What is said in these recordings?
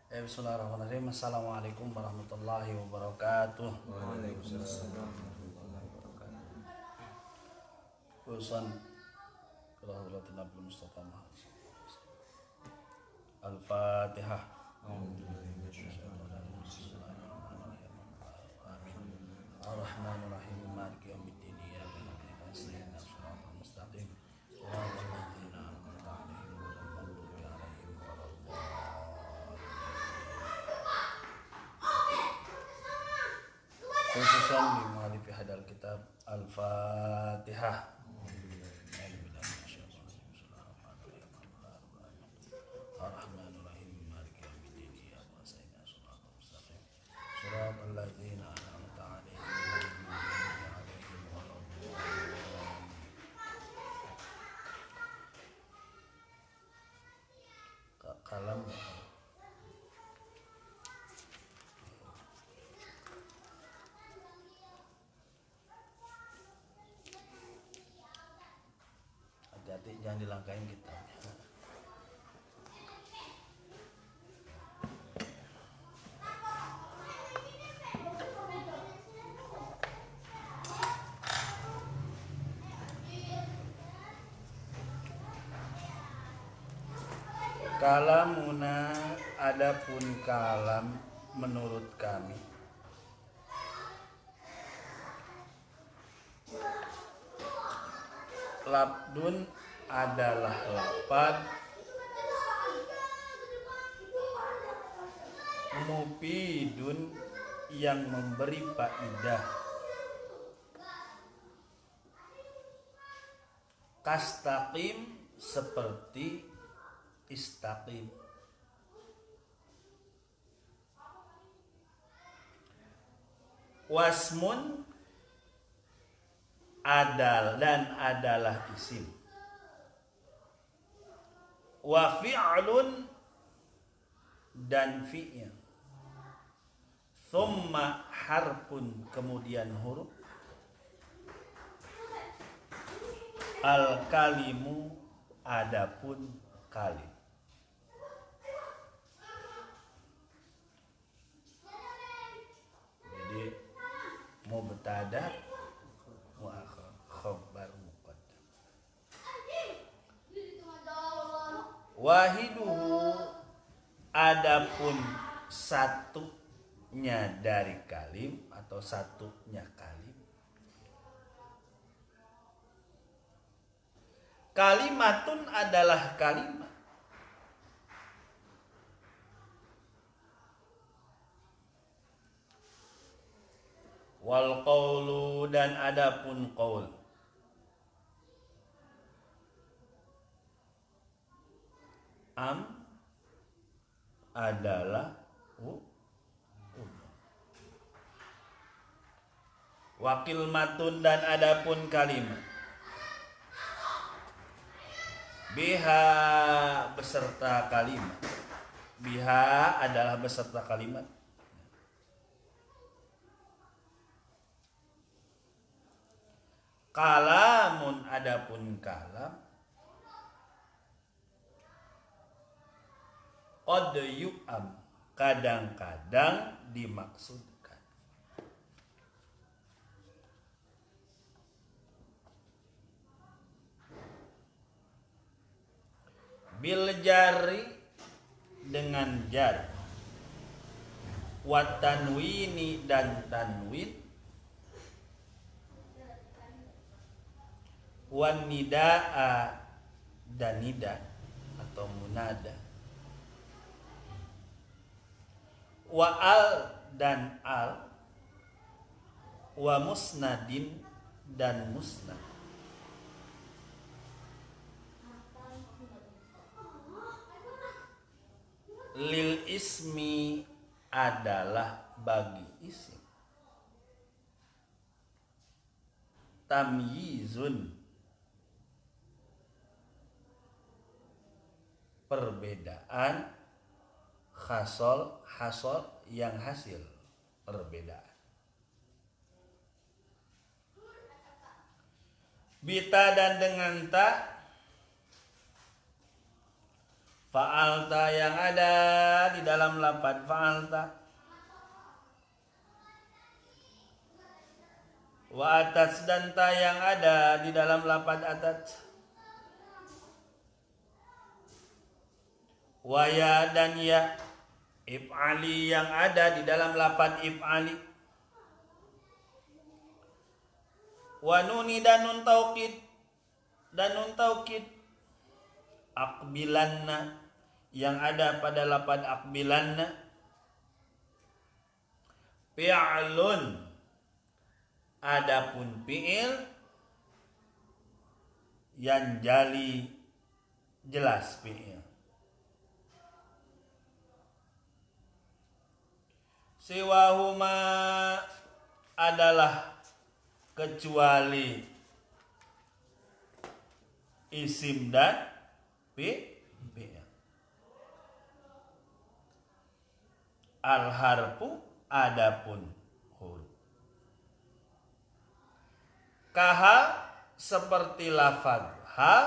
Bismillahirrahmanirrahim. Assalamualaikum warahmatullahi wabarakatuh. Waalaikumsalam warahmatullahi wabarakatuh. Urusan Qiratul Nabi Mustafa Al-Fatihah. Ar-Rahmanir-Rahim. Maliki yaumiddin. Iyyaka na'budu wa iyyaka nasta'in. Shiratal mustaqim. Shiratal ladzina an'amta 'alaihim ghairil maghdubi 'alaihim waladdallin. Khususan di mu'allif hadal kitab Al-Fatihah. Ar-Rahmanir-Rahim. Maliki yaumiddin. Iyyaka nasta'in. Shiratal mustaqim. Shiratal ladzina an'amta 'alaihim ghairil maghdubi 'alaihim waladdallin. Kalam hati-hati jangan dilangkain kitabnya. Kalamuna, adapun kalam menurut kami, labdun adalah lapad, mufidun yang memberi faidah, kastaqim seperti istaqim, wasmun adalah isim, wa fi'lun dan fi'il, thumma harfun kemudian huruf, al kalimu adapun kalim. Jadi mubtada muakhar khabar muqaddam. Wahiduhu adapun satunya dari kalim atau satunya kalim. Kalimatun adalah kalimat. Wal qawlu dan adapun qaul. Am adalah wakil matun dan adapun kalimat. Biha beserta kalimat. Biha adalah beserta kalimat. Kalamun adapun kalam. Qad yu'am kadang-kadang dimaksudkan. Bil jari dengan jar, wa tanwini dan tanwin, wan nidaa dan nida atau munada, wa al dan al, wa musnadin dan musnad. Lil ismi adalah bagi isim. Tamyizun perbedaan, hasol yang hasil perbedaan. Bita dan dengan ta, Fa'alta yang ada di dalam lafaz fa'alta. Wa atas dan ta yang ada di dalam lafaz atas. Wa ya dan ya if'ali yang ada di dalam lafaz if'ali. Wa nuni dan nun taukid aqbilanna yang ada pada lafaz aqbilanna. Fi'lun adapun fi'il yang jali jelas fi'il. Siwahuma adalah kecuali isim dan fi'il. Al-harfu adapun huruf. Kaha seperti lafaz ha.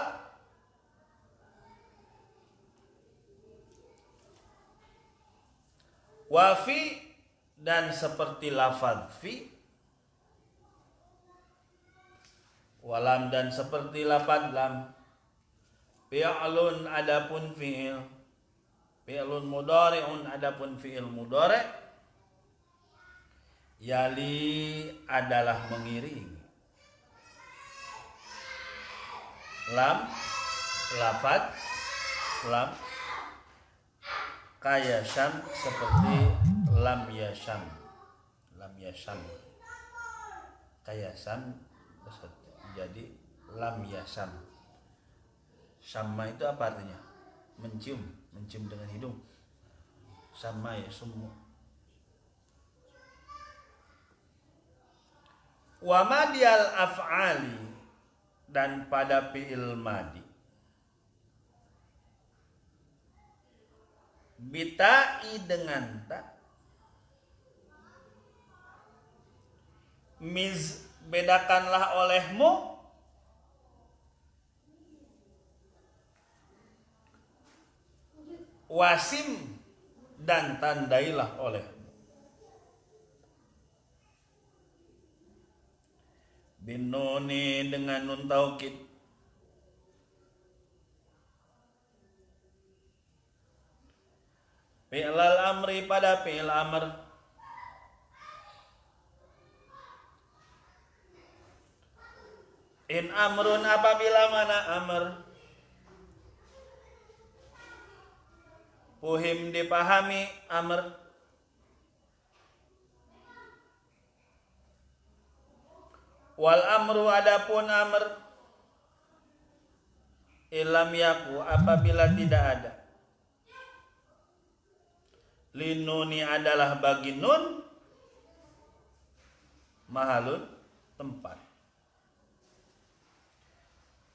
Wafi dan seperti lafaz fi. Walam dan seperti lafaz lam. Fi'lun adapun fi'il. Fi'lun mudhari'un adapun fi'il mudhari'. Yali adalah mengiringi. Lam lafaz lam. Kaya syam seperti lam yasham. Lam yasham. Kaya syam jadi lam yasham. Syamma itu apa artinya? Mencium dengan hidung. Sama ya semua. Wa madiyal af'ali dan pada fi'il madi. Bitai dengan ta. Miz bedakanlah olehmu wasim dan tandailah olehmu. Binuni dengan nun taukid. Fi'lal amri pada fi'il amr. In amrun apabila mana amr. Fuhim dipahami amr. Wal amru adapun amr. Ilam yaku apabila tidak ada. Linuni adalah bagi nun mahalun tempat.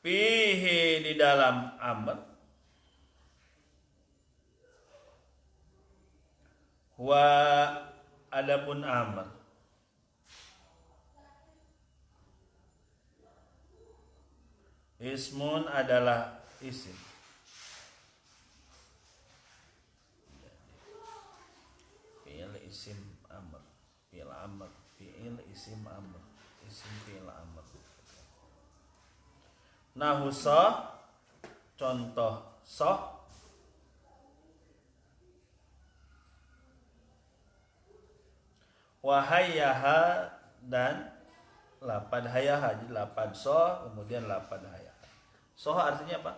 Fihi di dalam amr. Wa adapun amr. Ismun adalah isim. Isim amr, fi'il amr, fi'il isim amr, isim fi'il amr. Nahu soh, contoh soh. Wahayaha dan lapad hayaha. Jadi lapad soh, kemudian lapad hayaha. Soh artinya apa?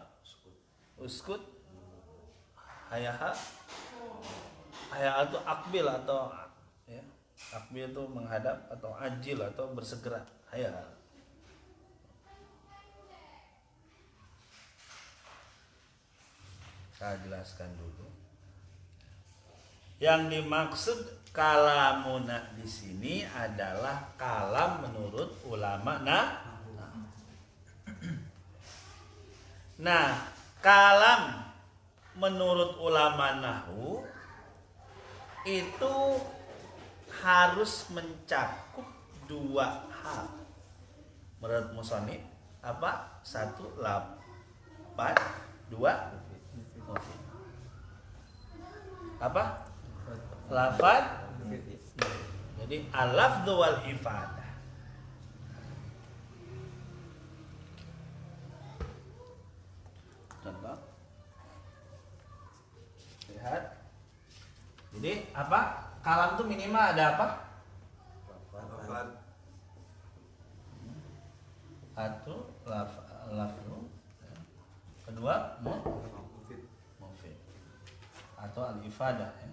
Uskut. Hayaha. Hayaha itu akbil atau ya, akbil itu menghadap atau ajil atau bersegera. Hayaha. Saya jelaskan dulu. Yang dimaksud kalamuna di sini adalah kalam menurut ulama Nah, kalam menurut ulama nahwu itu harus mencakup dua hal. Menurut musannif apa? Satu, lapad, dua, mufid. apa? Lafad. Jadi al-lafdhu wal ifadah. Contoh. Lihat. Jadi apa? Kalam tuh minimal ada apa? Lafad. Satu lafdhu. Kedua mufid atau al-ifadah ya.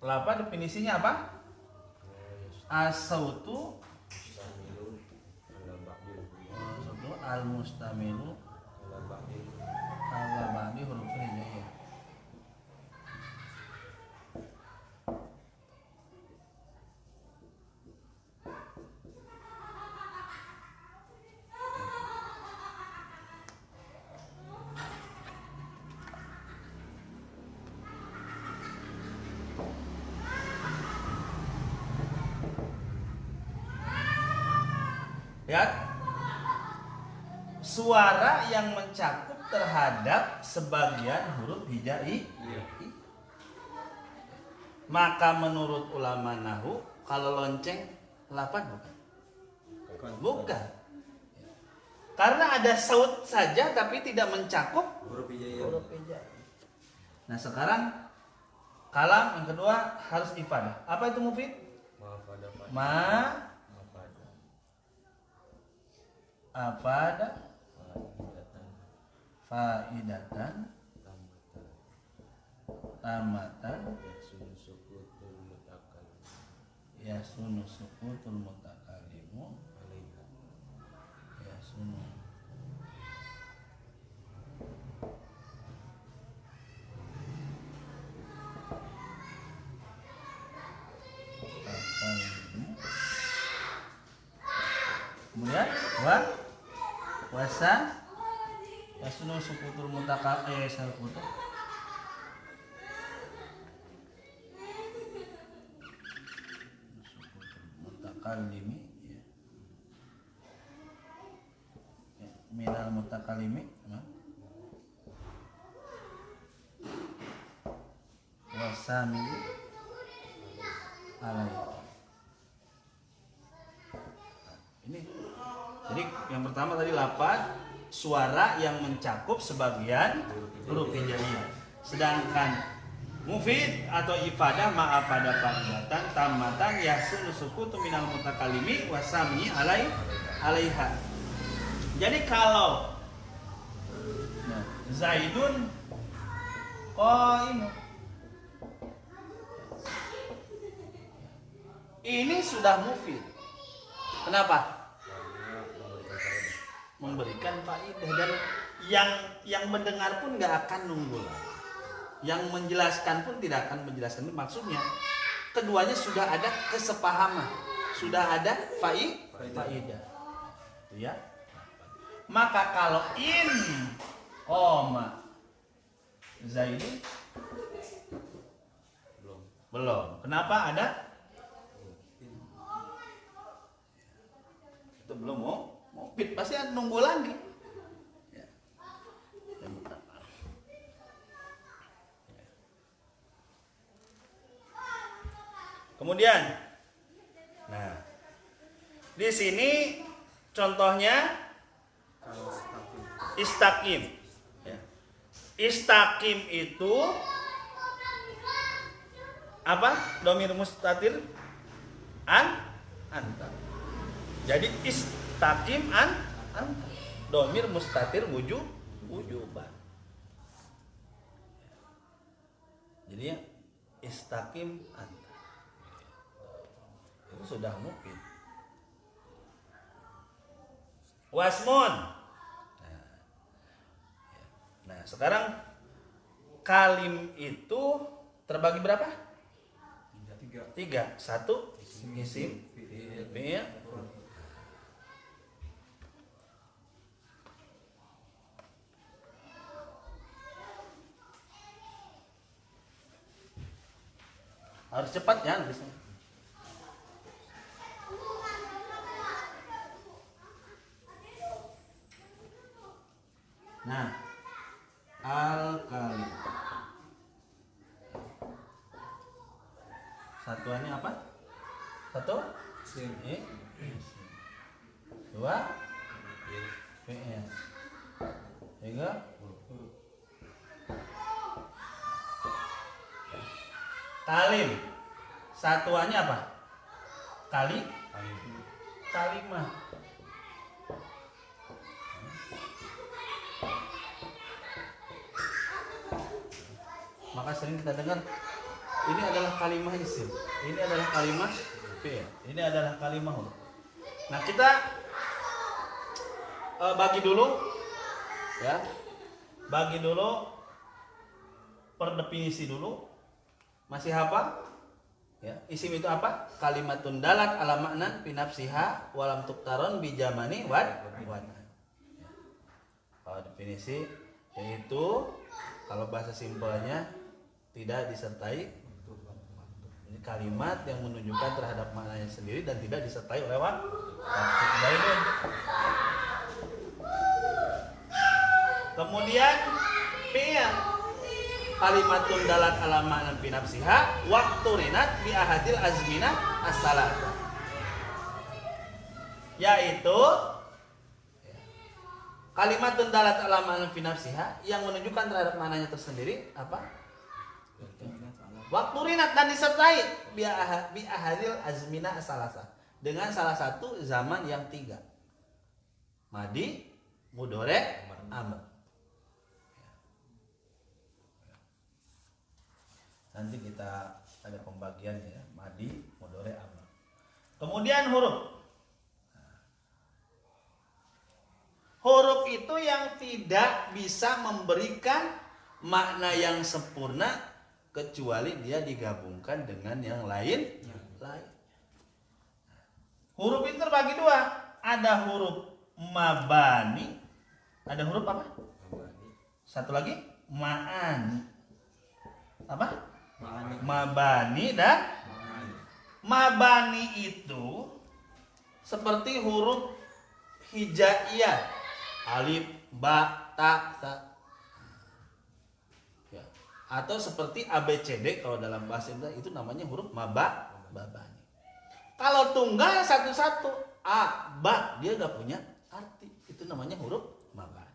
Lafaz definisinya apa? As-sautu al-mustamilu ala ba'di huruf hijaiyah. Lihat, suara yang mencakup terhadap sebagian huruf hijai. Maka menurut ulama nahwu, kalau lonceng lafaz bukan? Bukan. Karena ada saut saja tapi tidak mencakup Huruf hijaiyah. huruf hijai. Nah sekarang kalam yang kedua harus ifadah. Apa itu mufid? Afada faidatan tamatan yasunu sukutul mutakallimu yasunu mutakallimu. Kemudian wasa yasunu sukutul mutakallimu sukutul mutakallimi ya. Minal mutakallimi wasami alaihi. Ini jadi yang pertama tadi lafaz suara yang mencakup sebagian huruf hijaiyah. Sedangkan mufid atau ifadah ma'afada faidatan tamatan yahsunu sukutu minal mutakallimi wasami alaiha. Jadi kalau Zaidun qaimun, ini sudah mufid. Kenapa? Memberikan faedah, dan yang mendengar pun nggak akan nunggu lagi. Yang menjelaskan pun tidak akan menjelaskan. Maksudnya keduanya sudah ada kesepahaman, sudah ada faedah. Ya. Maka kalau ini koma Zaidun belum. Kenapa ada? Itu belum mau fit, pasti nunggu lagi. Ya. Kemudian, nah di sini contohnya istaqim. Ya. Istaqim itu apa? Dhamir mustatir anta. Jadi istaqim anta. Dhamir mustatir wujuban. Jadi ya, istaqim anta. Itu sudah mufid. Wasmun. Nah, sekarang kalim itu terbagi berapa? 3. 1 isim fi'il. Harus cepat ya nulisnya. Nah, alkali. Satuannya apa? Satu? Sim. Dua? PS. Tiga? Kalim. Satuannya apa? Kalimah. Maka sering kita dengar ini adalah kalimah isim, ini adalah kalimah fi'il, ini adalah kalimah huruf. Nah, kita bagi dulu ya. Bagi dulu per definisi dulu. Masih hafal? Ya, isim itu apa? Kalimatun dalat ala maknan fi nafsiha walam tuktaron bi jamani wad. Kalau definisi yaitu kalau bahasa simpelnya tidak disertai ini kalimat yang menunjukkan terhadap maknanya sendiri dan tidak disertai oleh waktu. Kemudian fi'il kalimatun dalat ala ma'nan fi nafsiha waqtu rinat bi ahadil azmina as-salata, yaitu kalimatun dalat ala ma'nan fi nafsiha yang menunjukkan terhadap maknanya tersendiri apa? Waktu rinat dan disertai bi ahadil azmina as-salasa dengan salah satu zaman yang tiga. Madi, mudhari, amr. Nanti kita ada pembagiannya ya, madi, mudhari, amr. Kemudian huruf. Huruf itu yang tidak bisa memberikan makna yang sempurna kecuali dia digabungkan dengan yang lain. Huruf itu terbagi dua. Ada huruf mabani. Ada huruf apa? Satu lagi ma'ani. Apa? Mabani dan mabani itu seperti huruf hijaiyah, alif, ba, ta, sa. Ya. Atau seperti ABCD kalau dalam bahasa Indonesia itu namanya huruf mabani. Kalau tunggal satu-satu a, ba, dia gak punya arti. Itu namanya huruf mabani.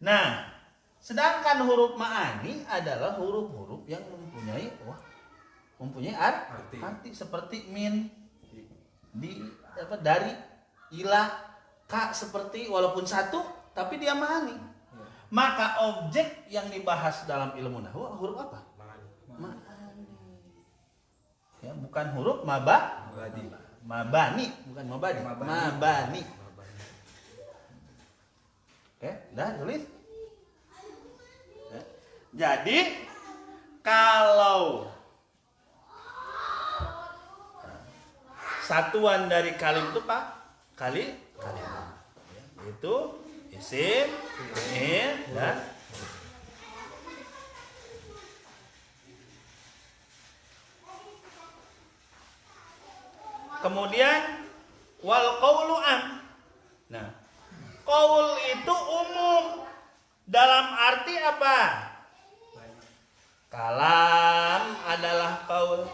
Nah, sedangkan huruf ma'ani adalah huruf-huruf yang mempunyai arti seperti min, di apa, dari, ila, ka, seperti walaupun satu tapi dia ma'ani. Maka objek yang dibahas dalam ilmu nahwu huruf apa? Ma'ani. Ya, bukan huruf mabani, bukan mabani. Oke, dah tulis. Jadi kalau satuan dari kalim itu Pak, kalimah. Ya, itu isim, fi'il dan kemudian wal qaulu am. Nah, qaul itu umum dalam arti apa? Kalam adalah qaul.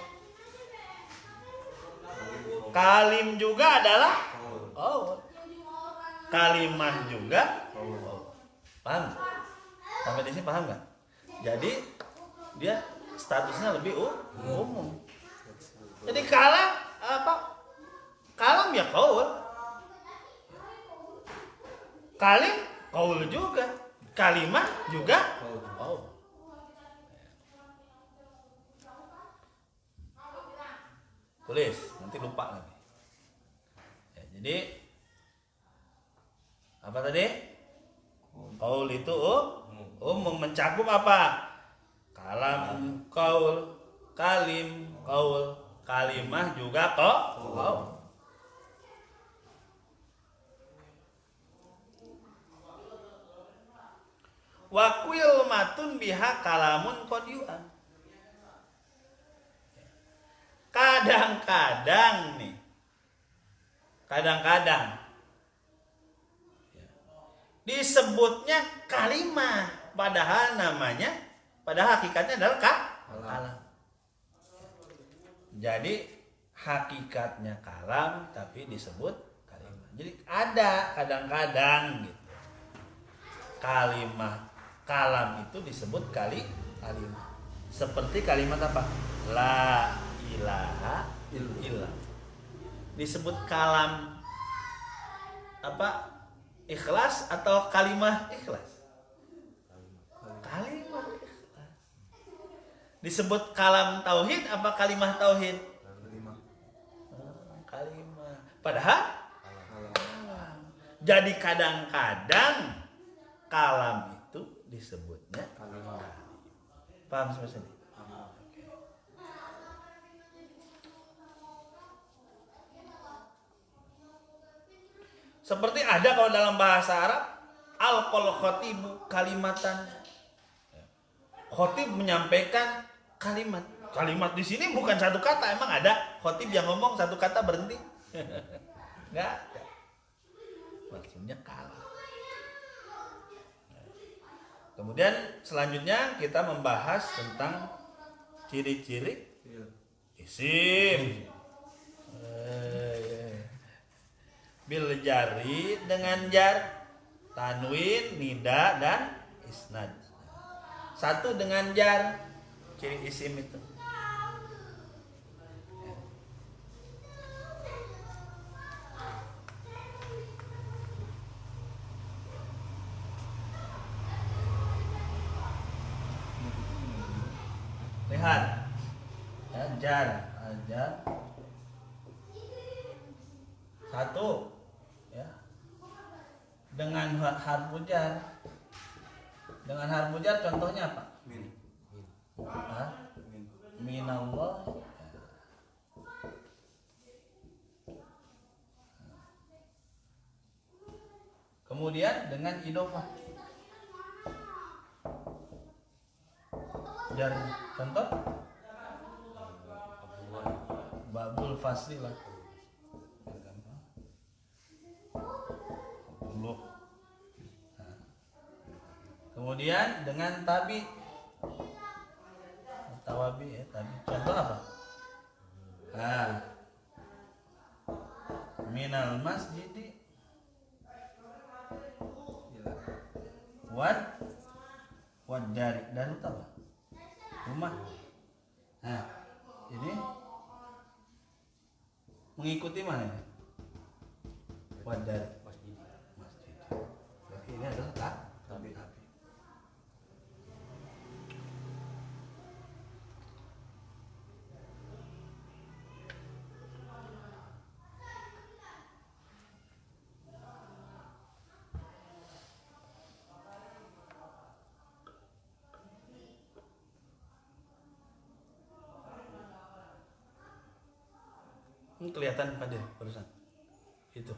Kalim juga adalah qaul. Kalimah juga qaul. Paham? Sampai di sini paham nggak? Jadi dia statusnya lebih umum. Jadi kalam apa? Kalam ya qaul. Kalim qaul juga. Kalimah juga qaul. Tulis, nanti lupa lagi. Ya, jadi apa tadi? Qaul itu umum mencakup apa? Kalam qaul, kalim qaul, kalimah juga qaul. Wa qilmatun biha kalamun qadiyan. Kadang-kadang disebutnya kalimah, padahal hakikatnya adalah kalam. Jadi hakikatnya kalam tapi disebut kalimah. Jadi ada kadang-kadang gitu. Kalam itu disebut kalimah. Seperti kalimat apa? La ilaha illallah. Disebut kalam apa? Ikhlas atau kalimah ikhlas? Kalimah ikhlas. Disebut kalam tauhid apa kalimah tauhid? Kalimah. Padahal kalam. Jadi kadang-kadang kalam itu disebutnya kalimah. Paham sampai sini? Seperti ada kalau dalam bahasa Arab al-qol khotibu kalimatan. Khotib menyampaikan kalimat. Kalimat di sini bukan satu kata. Emang ada khotib yang ngomong satu kata berhenti? Enggak ada. Maksudnya kalam. Kemudian selanjutnya kita membahas tentang ciri-ciri isim. Bil jari dengan jar, tanwin, nida dan isnad. Satu dengan jar, ciri isim itu. Lihat, jar, satu, ya, dengan harfu jar. Dengan harfu jar contohnya apa? Minallah. Kemudian dengan idhofah. Jar contoh babul fasli lah. Kemudian dengan tabi, tawabi ya, tabi. Contoh apa? Minal masjidi wad dari dan apa? Rumah. Ini mengikuti mana ini? Wad dari masjid. Berarti ini adalah tabi. Ini kelihatan pada barusan itu.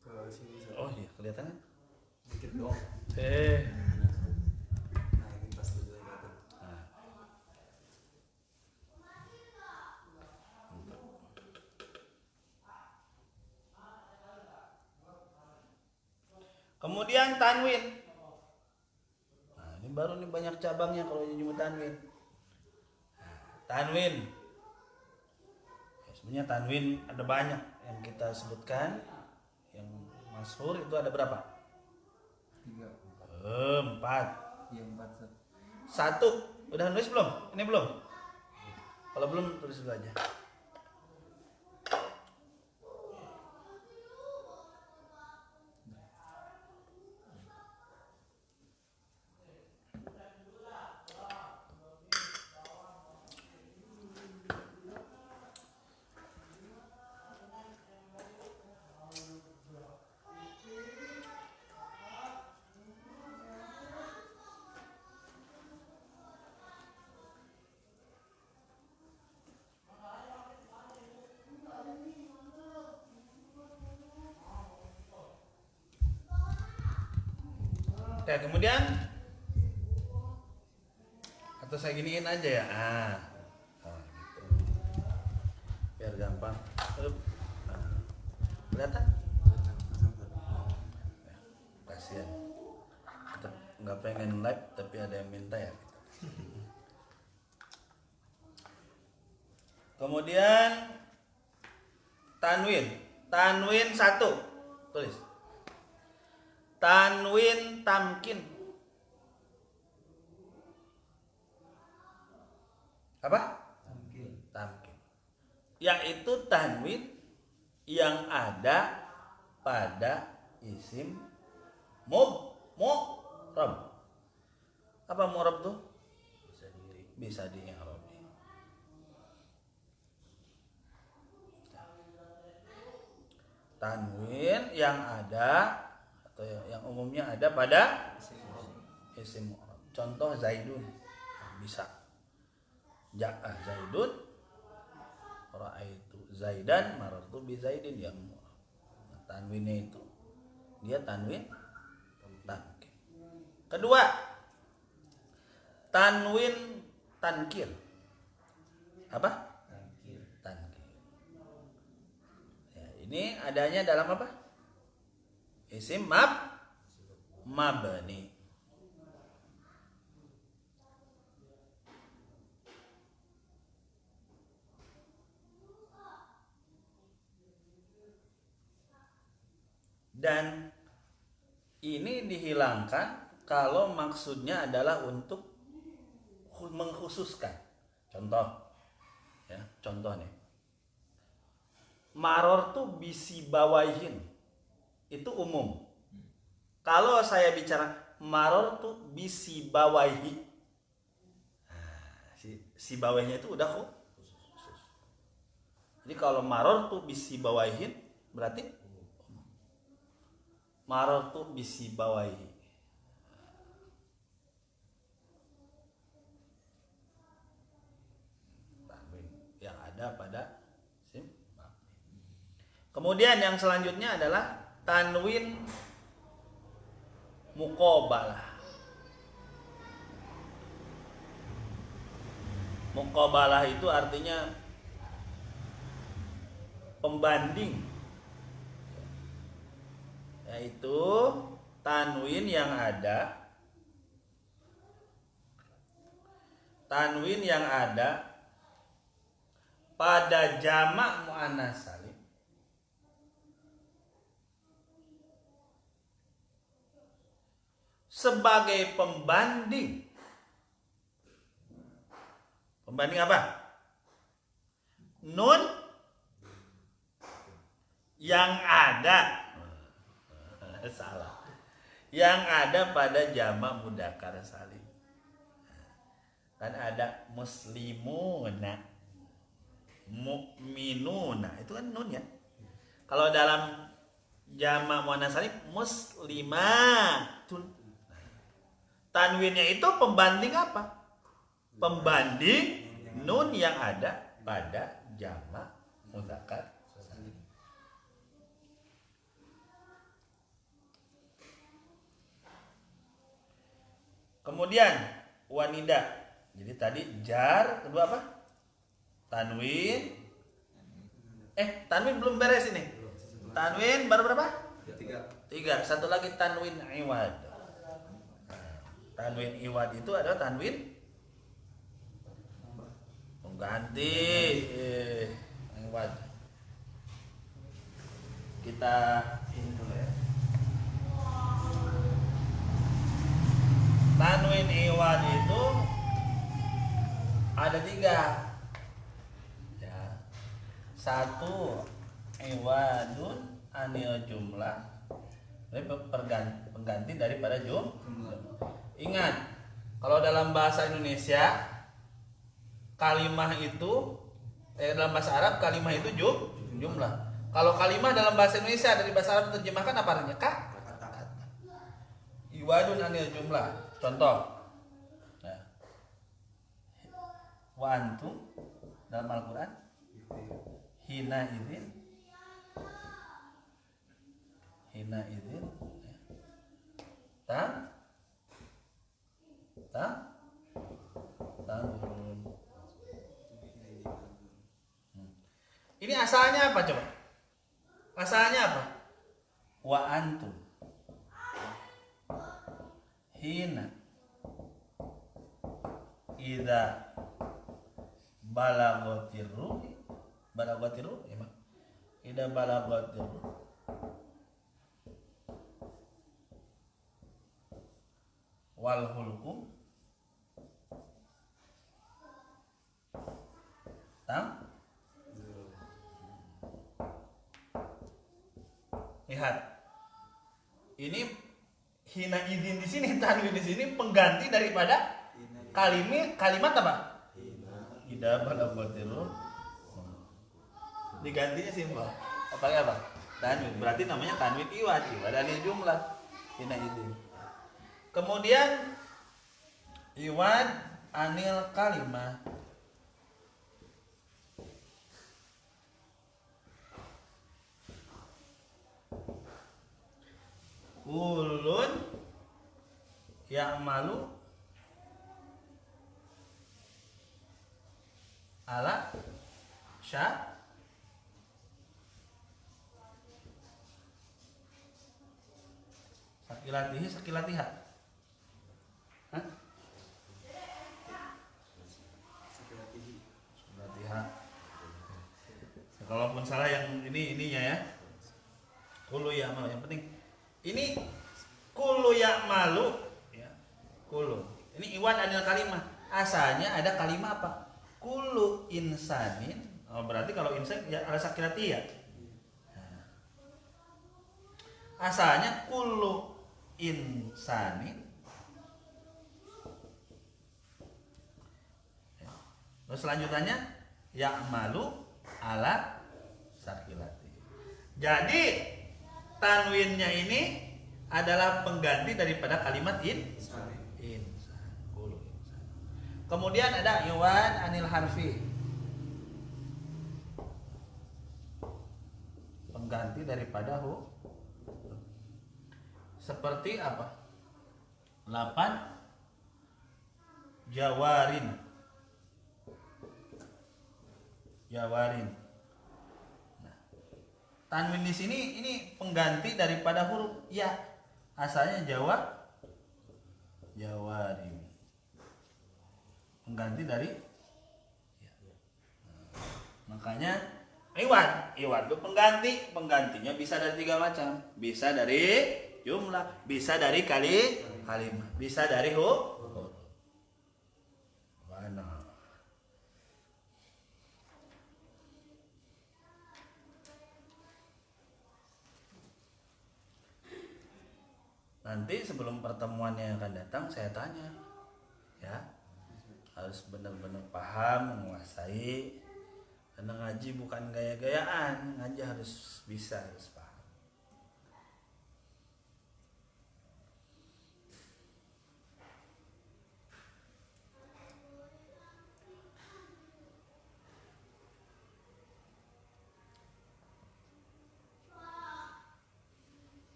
Ke sini. Oh iya, kelihatan kan? Dikit doang. Nah, ini pas dulu ya. Kemudian tanwin. Nah, ini baru nih banyak cabangnya kalau nyebut tanwin. Tanwin. Sebenarnya tanwin ada banyak yang kita sebutkan. Yang masyhur itu ada berapa? 3, 4. Iya 4. 1. Udah nulis belum? Ini belum? Kalau belum tulis dulu aja. Oke, kemudian atau saya giniin aja ya. Gitu. Biar gampang. Kelihatan? kasihan. Kita nggak pengen live tapi ada yang minta ya. Kemudian tanwin 1 tulis. Tanwin tamkin. Apa? Tamkin. Yaitu tanwin yang ada pada isim mu'rab. Apa mu'rab tuh? Bisa di i'rab. Tanwin yang ada atau yang umumnya ada pada isim mu'rab. Contoh Zaidun bisa. Ja'a Zaidun, ra'aitu Zaidan, marartu bi Zaidin yang mu'rab. Nah, tanwinnya itu dia tanwin tankir. Kedua, tanwin tankir. Apa? Tankir. Ya, ini adanya dalam apa? Isim mabni. Dan ini dihilangkan kalau maksudnya adalah untuk mengkhususkan. Contoh nih. Maror tuh bisi bawaihin. Itu umum. Kalau saya bicara maror tuh bisi bawaihi. Nah, si bawainya itu udah khusus. Jadi kalau maror tuh bisi bawaihin berarti maror tuh bisi bawaihi. Yang ada pada isim. Kemudian yang selanjutnya adalah tanwin muqabalah. Muqabalah itu artinya pembanding, yaitu tanwin yang ada pada jamak muannats salim sebagai pembanding. Pembanding apa? Nun yang ada salah. Yang ada pada jamak mudzakkar salim. Kan ada muslimuna, mu'minuna, itu kan nun ya. Kalau dalam jamak muannats salim muslimatun. Tanwinnya itu pembanding apa? Pembanding nun yang ada pada jamak mudzakkar salim. Kemudian wanida. Jadi tadi jar, kedua apa? Tanwin. Tanwin belum beres ini. Tanwin baru berapa? 3. Satu lagi tanwin iwad. Tanwin iwad itu adalah tanwin pengganti iwad. Kita ini dulu ya. Tanwin iwad itu ada 3 ya. 1 iwadun anil jumlah. Ini pengganti daripada jumlah. Ingat, kalau dalam bahasa Indonesia kalimah itu dalam bahasa Arab kalimah itu jumlah. Kalau kalimah dalam bahasa Indonesia dari bahasa Arab terjemahkan apa artinya? Kata. Iwadun anil jumlah. Contoh. Nah. Wa antum dalam Al-Qur'an hina idzin Ini asalnya apa coba? Asalnya apa? Wa antum. hina idza balagatir ruh ya Bang. Idza balagatir ruh wal hulqum tam. Lihat, ini hina izin di sini, tanwin di sini pengganti daripada kalimat apa? Ida balagatiru. Digantinya simpel. Pakai apa? Tanwin. Berarti namanya tanwin iwad. Iwad anil jumlah. Hina izin. Kemudian iwad anil kalimah. Kulun ya'malu ala sakilatihi sakilatiha. Hah? Sakilatiha. Kalaupun salah yang ininya ya. Kulu ya'malu yang penting. Ini kulu ya'malu ya. Kulu. Ini iwan anil kalimah. Asalnya ada kalimah apa? Kulu insanin. Oh, berarti kalau insan ya ada sakilati ya. Nah. Asalnya kulu insanin. Terus selanjutnya ya'malu ala sakilati. Jadi tanwinnya ini adalah pengganti daripada kalimat insan. Kulu insan. Kemudian ada iwan anil harfi. Pengganti daripada hu. Seperti apa? 8 jawarin. Jawarin. Tanwin di sini ini pengganti daripada huruf ya. Asalnya jawarin. Pengganti dari ya. Makanya iwad itu penggantinya bisa dari 3 macam. Bisa dari jumlah, bisa dari kalimah, bisa dari huruf. Mana? Nanti sebelum pertemuan yang akan datang saya tanya, ya harus benar-benar paham, menguasai. Karena ngaji bukan gaya-gayaan, ngaji harus bisa, harus paham.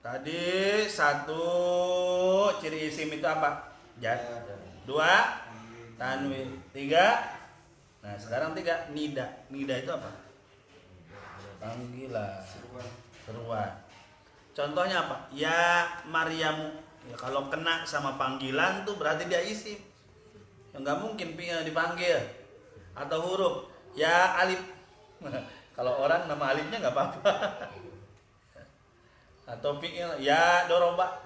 Tadi 1 ciri isim itu apa? Jar. 2 tanwin. 3. Nah, sekarang 3 nida. Nida itu apa? Panggilan. Seruan. Contohnya apa? Ya Maryamu. Ya, kalau kena sama panggilan tuh berarti dia isim. Ya nggak mungkin dipanggil. Atau huruf. Ya alif. Kalau orang nama alifnya nggak apa-apa. Atau fi'il ya doroba.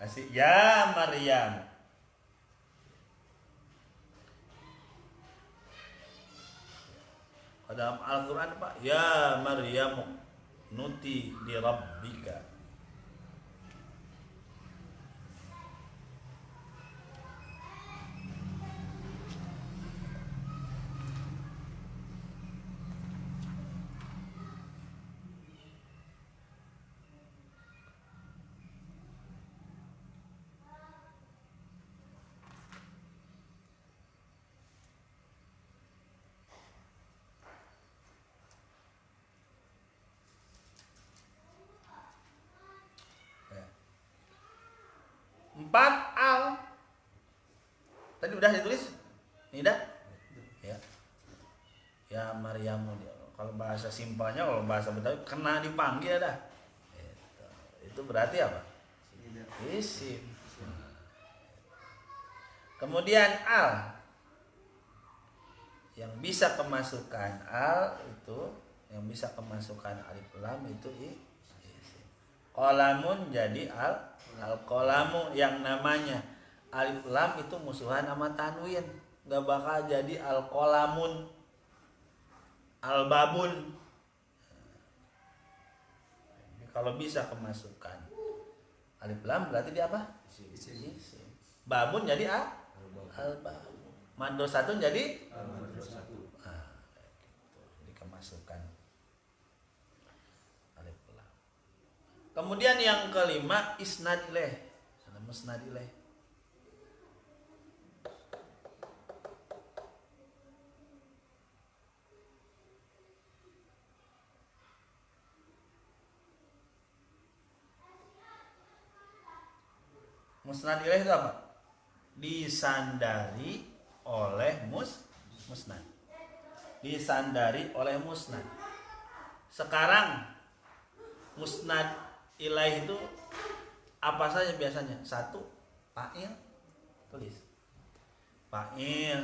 Asik ya Maryam. Dalam Al-Qur'an Pak, ya Maryam nuti li rabbika. Empat al. Tadi udah ditulis? Nida? Ya. Ya Maryamu dia. Kalau bahasa simpelnya kalau bahasa Betawi kena dipanggil dah. Itu berarti apa? Isim. Kemudian al yang bisa kemasukan al itu, yang bisa kemasukan alif lam itu isim. Qalamun jadi al qalamu, yang namanya alif lam itu musuhan sama tanwin, nggak bakal jadi al qalamun, al babun. Kalau bisa kemasukan alif lam berarti dia apa? Isim. Babun jadi al babun. Madrasatun jadi jadi kemasukan alif lam. Kemudian yang kelima isnad ilaih. Musnad ilaih. Musnad ilaih itu apa? Disandari oleh musnad. Disandari oleh musnad. Sekarang musnad ilaih itu apa saja biasanya? Satu, fa'il, tulis. Fa'il.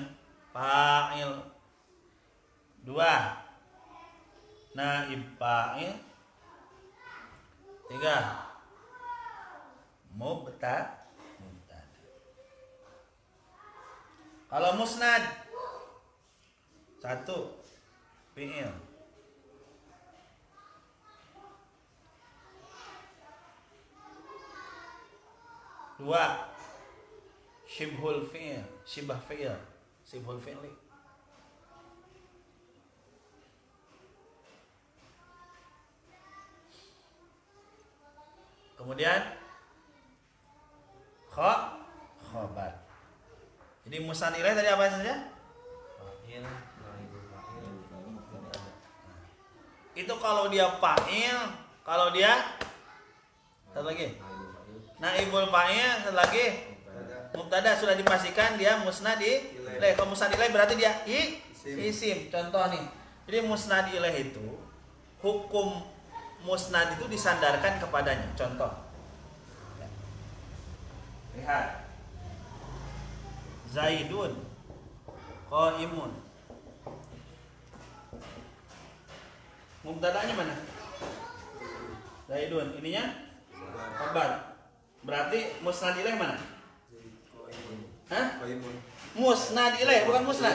Dua, naib fa'il. Tiga, mubtada. Kalau musnad, satu, fi'il. Dua, syibhul fi'il, syibah fi'il, syibhul fi'li. Kemudian khobar. Jadi musnad ilaih tadi apa saja? Itu kalau dia fa'il, kalau dia satu lagi naibul fa'il, satu lagi mubtada, sudah dipastikan dia musnad ilaih. Kalau musnad ilaih berarti dia isim. Contoh nih. Jadi musnad ilaih itu hukum musnad itu disandarkan kepadanya. Contoh. Lihat. Zaidun qaimun. Mubtada'nya mana? Zaidun. Ininya khabar. Berarti musnad ilaih mana? Hah? Musnad ilaih bukan musnad.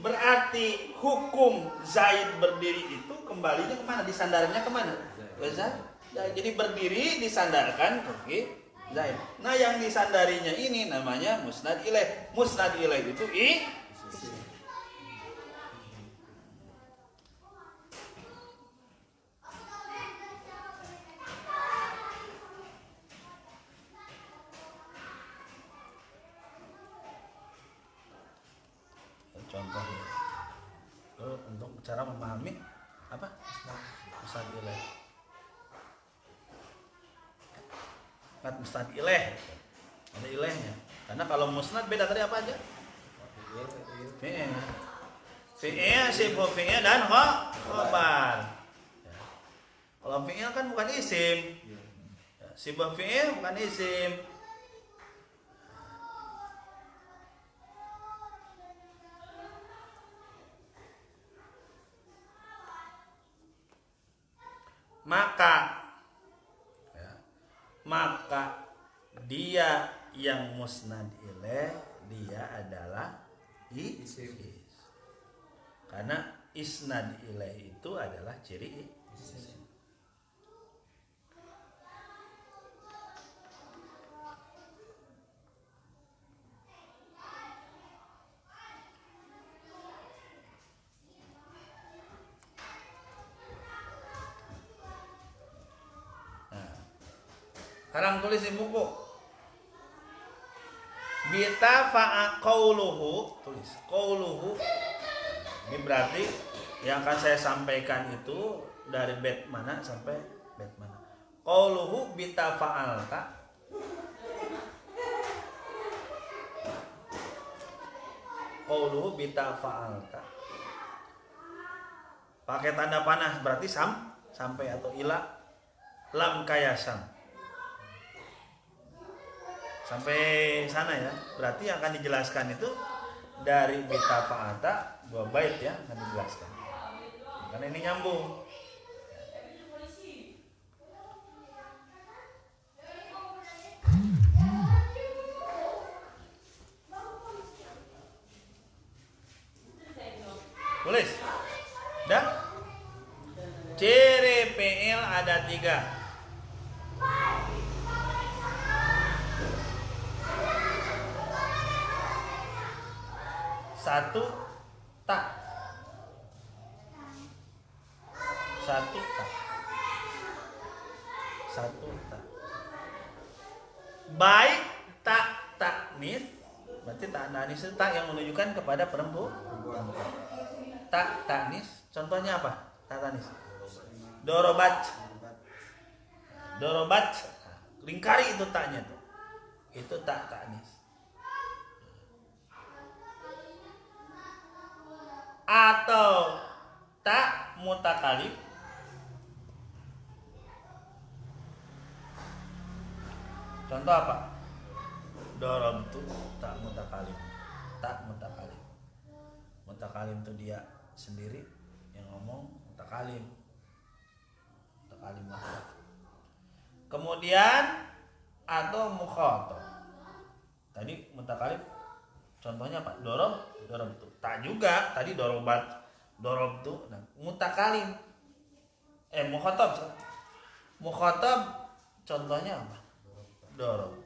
Berarti hukum Zaid berdiri itu kembalinya kemana? Disandarnya kemana? Ke Zaid. Jadi berdiri disandarkan ke Zaid. Nah yang disandarinya ini namanya musnad ilaih. Musnad ilaih itu contohnya. Untuk cara memahami apa? Musnad ilaih. Musnad ilaih. Ada ilaihnya. Karena kalau musnad beda tadi apa aja? Fi'il. Fi'il, sibuk fi'il dan khabar. Ya. Kalau fi'il kan bukan isim. Ya, sibuk fi'il bukan isim. Maka dia yang musnad ilaih dia adalah isim. Karena isnad ilaih itu adalah ciri isim. Sekarang tulis di buku. Bita fa'a qauluhu, tulis qauluhu. Ini berarti yang akan saya sampaikan itu dari bait mana sampai bait mana. Qauluhu bita fa'alta. Qauluhu bita fa'alta. pakai tanda panah berarti sampai atau ila lam kayasam. Sampai sana ya. Berarti yang akan dijelaskan itu dari bita fa'ata 2 bait ya akan dijelaskan. Karena ini nyambung. Tulis. Dah? Ciri fi'il ada 3. Satu tak. Satu tak. Satu tak. Baik tak taknis. Berarti tak taknis itu tak yang menunjukkan kepada perempuan. Tak taknis. Contohnya apa? Tak taknis. Dorobat. Dorobat. Lingkari itu taknya tuh. Itu tak taknis. Atau tak mutakalim. Contoh apa? Dorob itu tak mutakalim. Tak mutakalim. Mutakalim itu dia sendiri yang ngomong mutakalim. Mutakalim apa? Kemudian atau mukhatab. Tadi mutakalim contohnya apa? Dorob itu. Tak juga, tadi dorobat. Dorob itu. Nah, mutakalim. Mukhatab. Mukhatab contohnya apa? Dorob.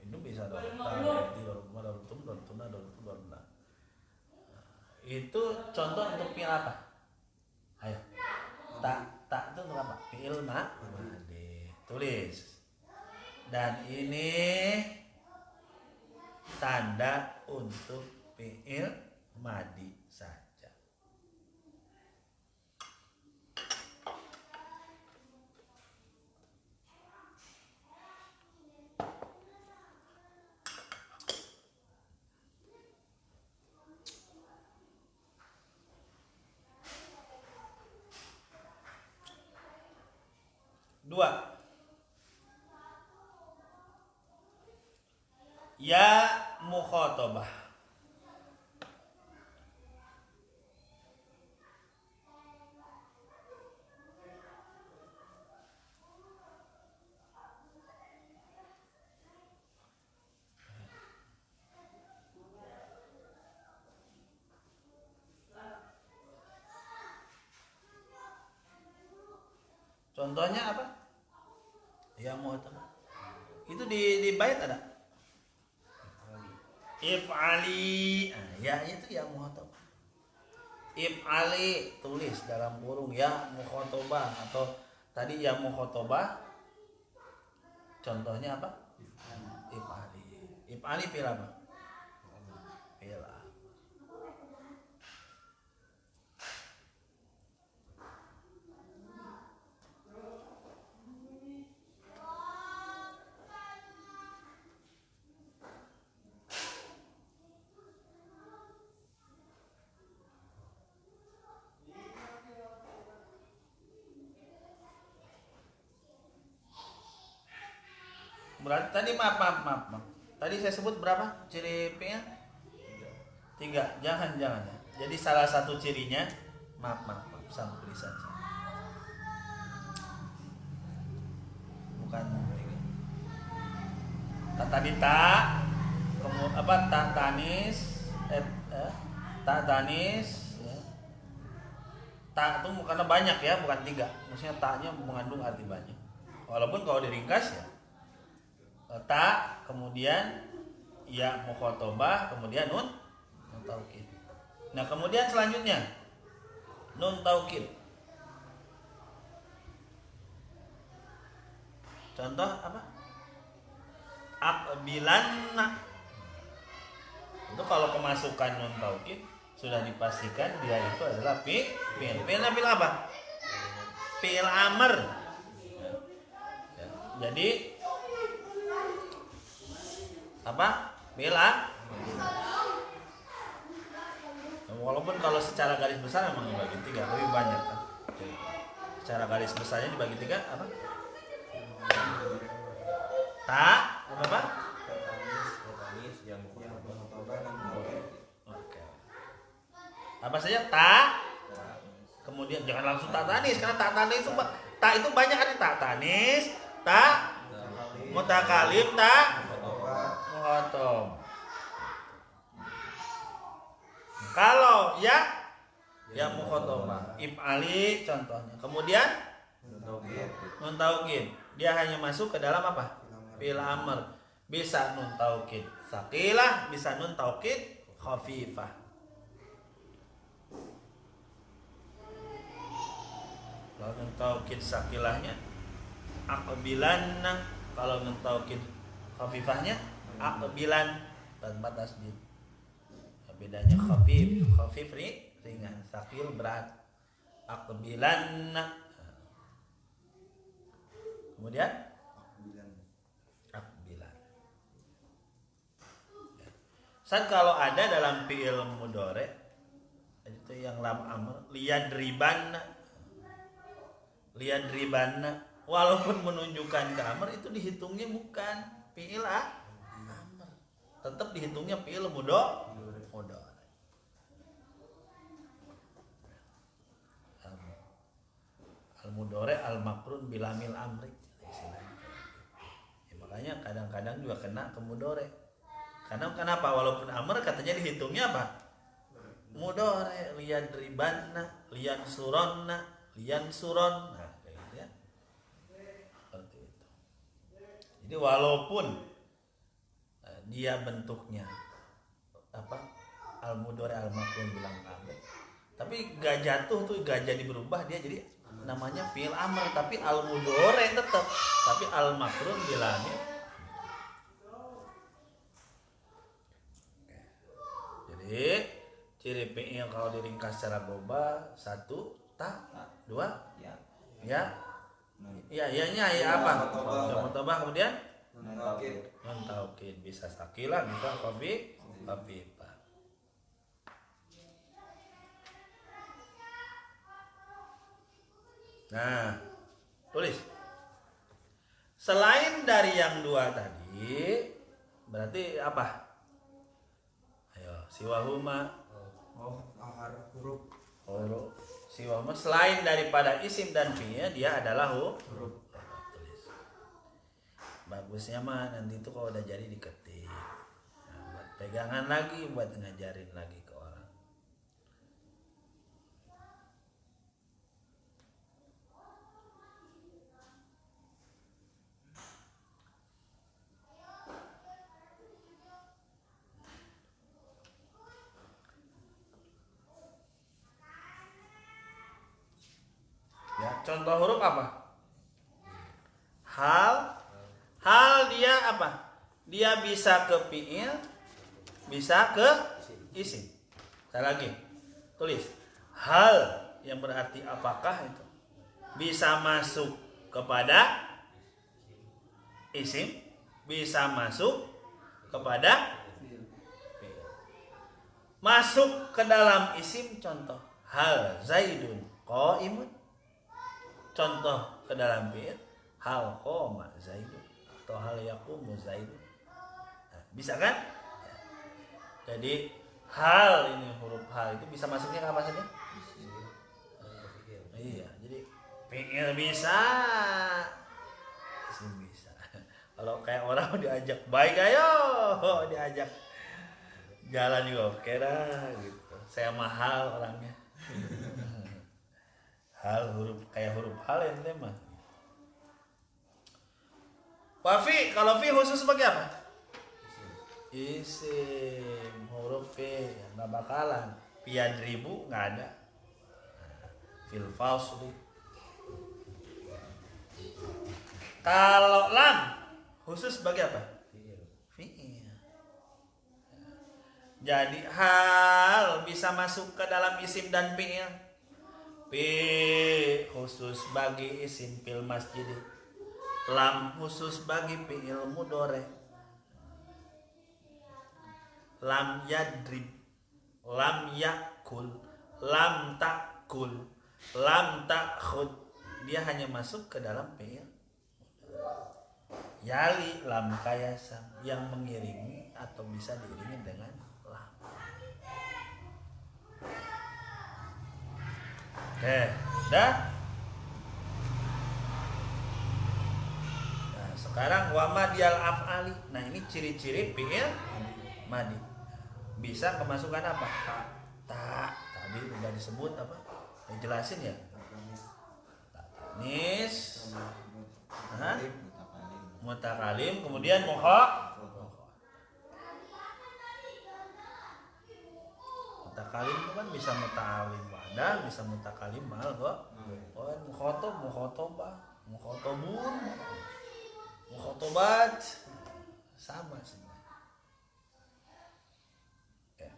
Itu bisa itu contoh untuk fi'il apa? Ayo. Tak itu untuk apa? Fi'il madi. Tulis. Dan ini tanda untuk fi'il madi saja. Dua. Ya mukhatabah. Contohnya apa? Ya mukhatabah. Itu di bait ada. If'ali. Nah, ya itu ya mukhatabah. If'ali tulis dalam kurung ya mukhatabah atau tadi ya mukhatabah. Contohnya apa? If'ali. If'ali fi'il apa? Fi'il. Berarti tadi maaf. Tadi saya sebut berapa ciri P-nya? 3. Jangan ya. Jadi salah satu cirinya maaf. Sama tulisan saya. Bukan 3. Tadi tak, kemudian apa? Tak tanis, tak tanis. Ya. Tak itu karena banyak ya, bukan 3. Maksudnya taknya mengandung arti banyak. Walaupun kalau diringkas ya. Tak, kemudian ya mukhatabah, kemudian nun taukid. Nah, kemudian selanjutnya nun taukid. Contoh apa? Aqbilanna. Itu kalau kemasukan nun taukid sudah dipastikan dia itu adalah fi'il. Fi'il apa? Fi'il amr. Ya. Jadi apa? Bila. Walaupun kalau secara garis besar memang dibagi 3, tapi banyak kan. Secara garis besarnya dibagi 3 apa? Tak apa? Oke. Apa saja? Tak. Kemudian jangan langsung tak tanis, karena tak tanis itu tak itu banyak kan, tak tanis, tak mutakalim, tak muhotom. Kalau ya mukhotobah, if'ali contohnya. Kemudian nun taukid, dia hanya masuk ke dalam apa? Fi'il amr. Bisa nun taukid saqilah, bisa nun taukid khafifah. Kalau nun taukid saqilahnya aqbilanna, kalau nun taukid khafifahnya aqbilan tanpa tasdid. Bedanya khafif ringan, saqil berat. Aqbilanna. Kemudian aqbilan. Saat kalau ada dalam fi'il mudhari itu yang lam amr, liyadribanna, walaupun menunjukkan ke amr itu dihitungnya bukan fi'il amr, tetap dihitungnya fi'il mudhari. Al-mudhari al-makrun bilamil amri istilahnya. Ya, makanya kadang-kadang juga kena ke mudhari. Karena kenapa? Walaupun amr katanya dihitungnya apa? Mudhari, liyadribanna, liyansuronna, liyansuron. Nah, kayak gitu ya. Seperti itu. Jadi walaupun dia bentuknya apa? Al-mudhari al-makrun bilamil amri. Tapi gak jatuh tuh, gak jadi berubah, dia jadi namanya fi'il amr, tapi al-mudhari tetap, tapi al-makrun bilamil. Jadi ciri fi'il kalau diringkas secara global, 1 ta, 2 ya nya ya apa? Mukhotobah, kemudian nun taukid, bisa saqilah, bisa khafifah. Nah, tulis. Selain dari yang 2 tadi, berarti apa? Ayo, siwahuma. Huruf. Siwahuma selain daripada isim dan fi'il, dia adalah huruf. Tulis. Bagusnya mah nanti itu kalau udah jadi diketik. Nah, buat pegangan lagi, buat ngajarin lagi ke orang. Ya, contoh huruf apa? Hal dia apa? Dia bisa ke fi'il, bisa ke isim. Sekali lagi, tulis. Hal yang berarti apakah itu? Bisa masuk kepada isim, bisa masuk kepada fi'il. Masuk ke dalam isim, contoh. Hal Zaidun qaimun. Contoh ke dalam fi'il, hal qoma Zaidun atau hal yaqumu Zaidun. Nah, bisa kan? Ya. Jadi hal ini, huruf hal itu bisa masuknya ke apa saja? Iya, jadi fi'il bisa, isim bisa. Kalau kayak orang diajak baik, ayo diajak jalan juga oke dah gitu. Saya mahal orangnya. Hal huruf kayak huruf hal yang tema. Wafi, kalau fi khusus sebagai apa? Isim, huruf fi, nggak bakalan. Pian ribu nggak ada. Fil fasli. Kalau lam khusus sebagai apa? Fi'il. Jadi hal bisa masuk ke dalam isim dan fi'il. Fi khusus bagi isim fil masjid, lam khusus bagi fi'il mudhari. lam yadrib, lam yakul, lam takul, lam takhud. Dia hanya masuk ke dalam fi'il. Yali lam kayasam, yang mengiringi atau bisa diiringi dengan lam. Oke, udah. Nah, sekarang wa madiyal af'ali. Nah, ini ciri-ciri fi'il madi. Bisa kemasukan apa? Ta. Tadi udah disebut apa? Dijelasin ya. Nis. Mutakalim, kemudian mutakalim itu kan bisa mutakalim wadah, bisa mutakalim mal kok. Oh, mukhotobah, mukhotobun, mukhotobat, sama semua. Ya.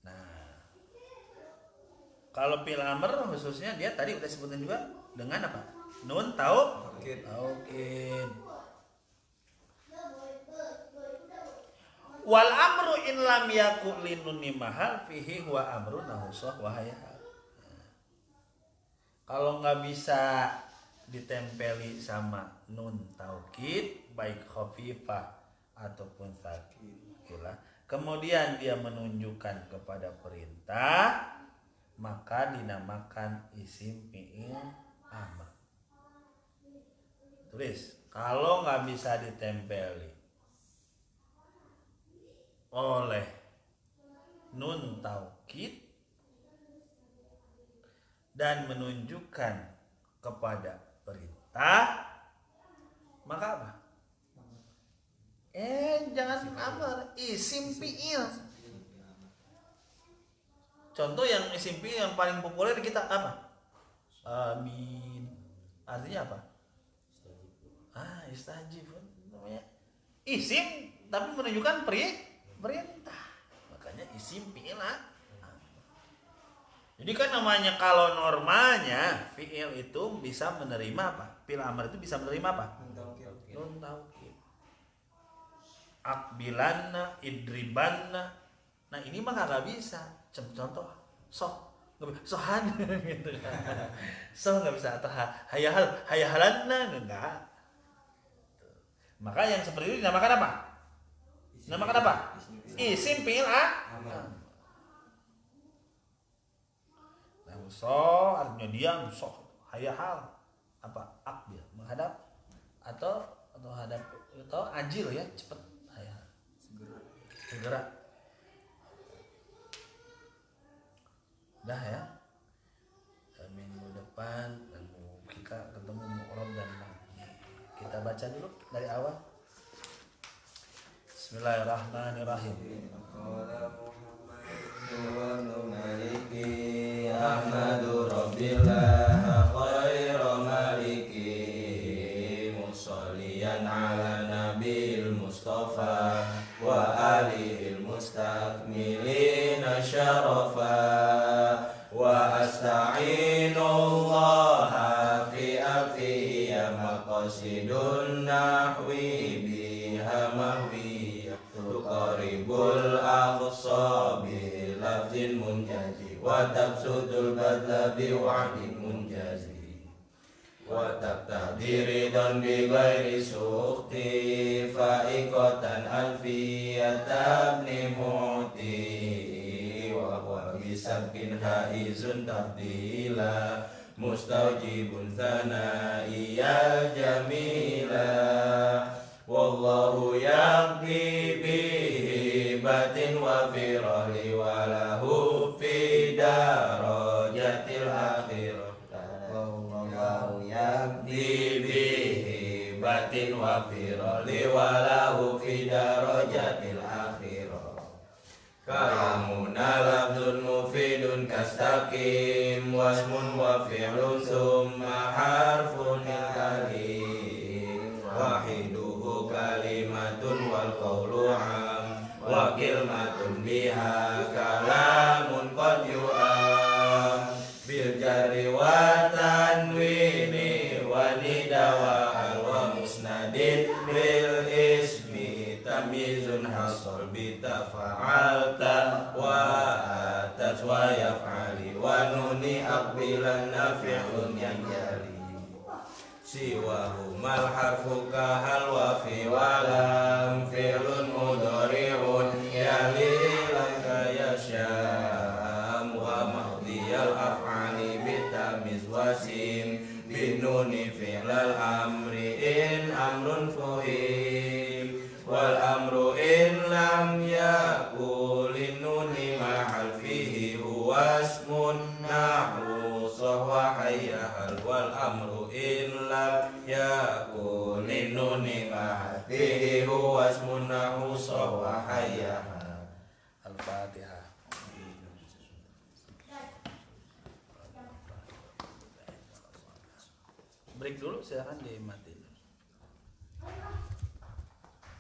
Nah, kalau fi'il amr khususnya dia tadi udah sebutin juga dengan apa? Nun taukid. Wal amru in lam yakul linunni mahal fihi huwa amru nahusah wa hayah. Kalau nggak bisa ditempeli sama nun taukid baik khafifah ataupun tsakilah, kemudian dia menunjukkan kepada perintah, maka dinamakan isim fi'il amr. Tulis, kalau nggak bisa ditempeli oleh nun taukid dan menunjukkan kepada perintah, maka apa? Jangan amr, isim fi'il. Contoh yang isim fi'il yang paling populer kita apa? Amin. Artinya apa? Istajib namanya. Isim tapi menunjukkan perintah. Makanya isim fi'il. Jadi kan namanya kalau normalnya fi'il itu bisa menerima apa? Fi'il amr itu bisa menerima apa? Nun taukid. Akbilanna, idribanna. Nah, ini mah kagak bisa. Contoh, sohan gitu. Nggak bisa, atau hayahalanna enggak. Maka yang seperti itu dinamakan apa? Dinamakan apa? Isim fi'il amr. Nah, artinya diam, hayahal apa? Akbil, menghadap atau hadap atau ajil ya, cepat, hayahal. Segera. Dah ya. Minggu depan kita ketemu mu'rab dan mabni. Kita baca dulu dari awal. Bismillahirrahmanirrahim. Ahmadu rabbillah khairu maliki musalliyan ala nabil mustafa wa alihil mustakmilina syarafa wa asta'inullaha fi alfiyya maqasidun nahwi biha mahwiyya tuqaribul aqsa bi lafzin munjazi wa tabsudul badla bi wa'din munjazi wa tabtadiridan bi ghairi sukhti fa'iqatan alfiyatan mu'ti wa huwa bisabkin haizun tabdila mustawjibun thanaiya jamila wallahu yaqdi bihi batin wa firali walahu fi darajatil akhirah wallahu yaqdi bihi batin wa firali walahu fi darajatil akhirah kalamuna lafzun mufidun kastaqim wasmun wa fi'lun summa harfun kalim wahiduhu kalimatun wal qawlu am wa kilmatun biha kalamun qad yu'am bil jari wa tanwini wa nida wa al wa musnadin bil solbi tafa'alta wa atat wa yaf'ali wa nuni aqbilan nafi'un yang jali siwahu mal harfu kahal wa fi walam fi'lun mudhari'un yali laka yasyam wa mahdiyal af'ali bitamiz wasim binuni fi'lal amri in amrun fuhim wal amru in lam yakulin nuni mahal fihi huwa ismun nahu sahwa hayyahal wal amru in lam yakulin nuni mahal fihi huwa ismun nahu sahwa hayyahal. Al-Fatihah. Break dulu, silakan dimatiin.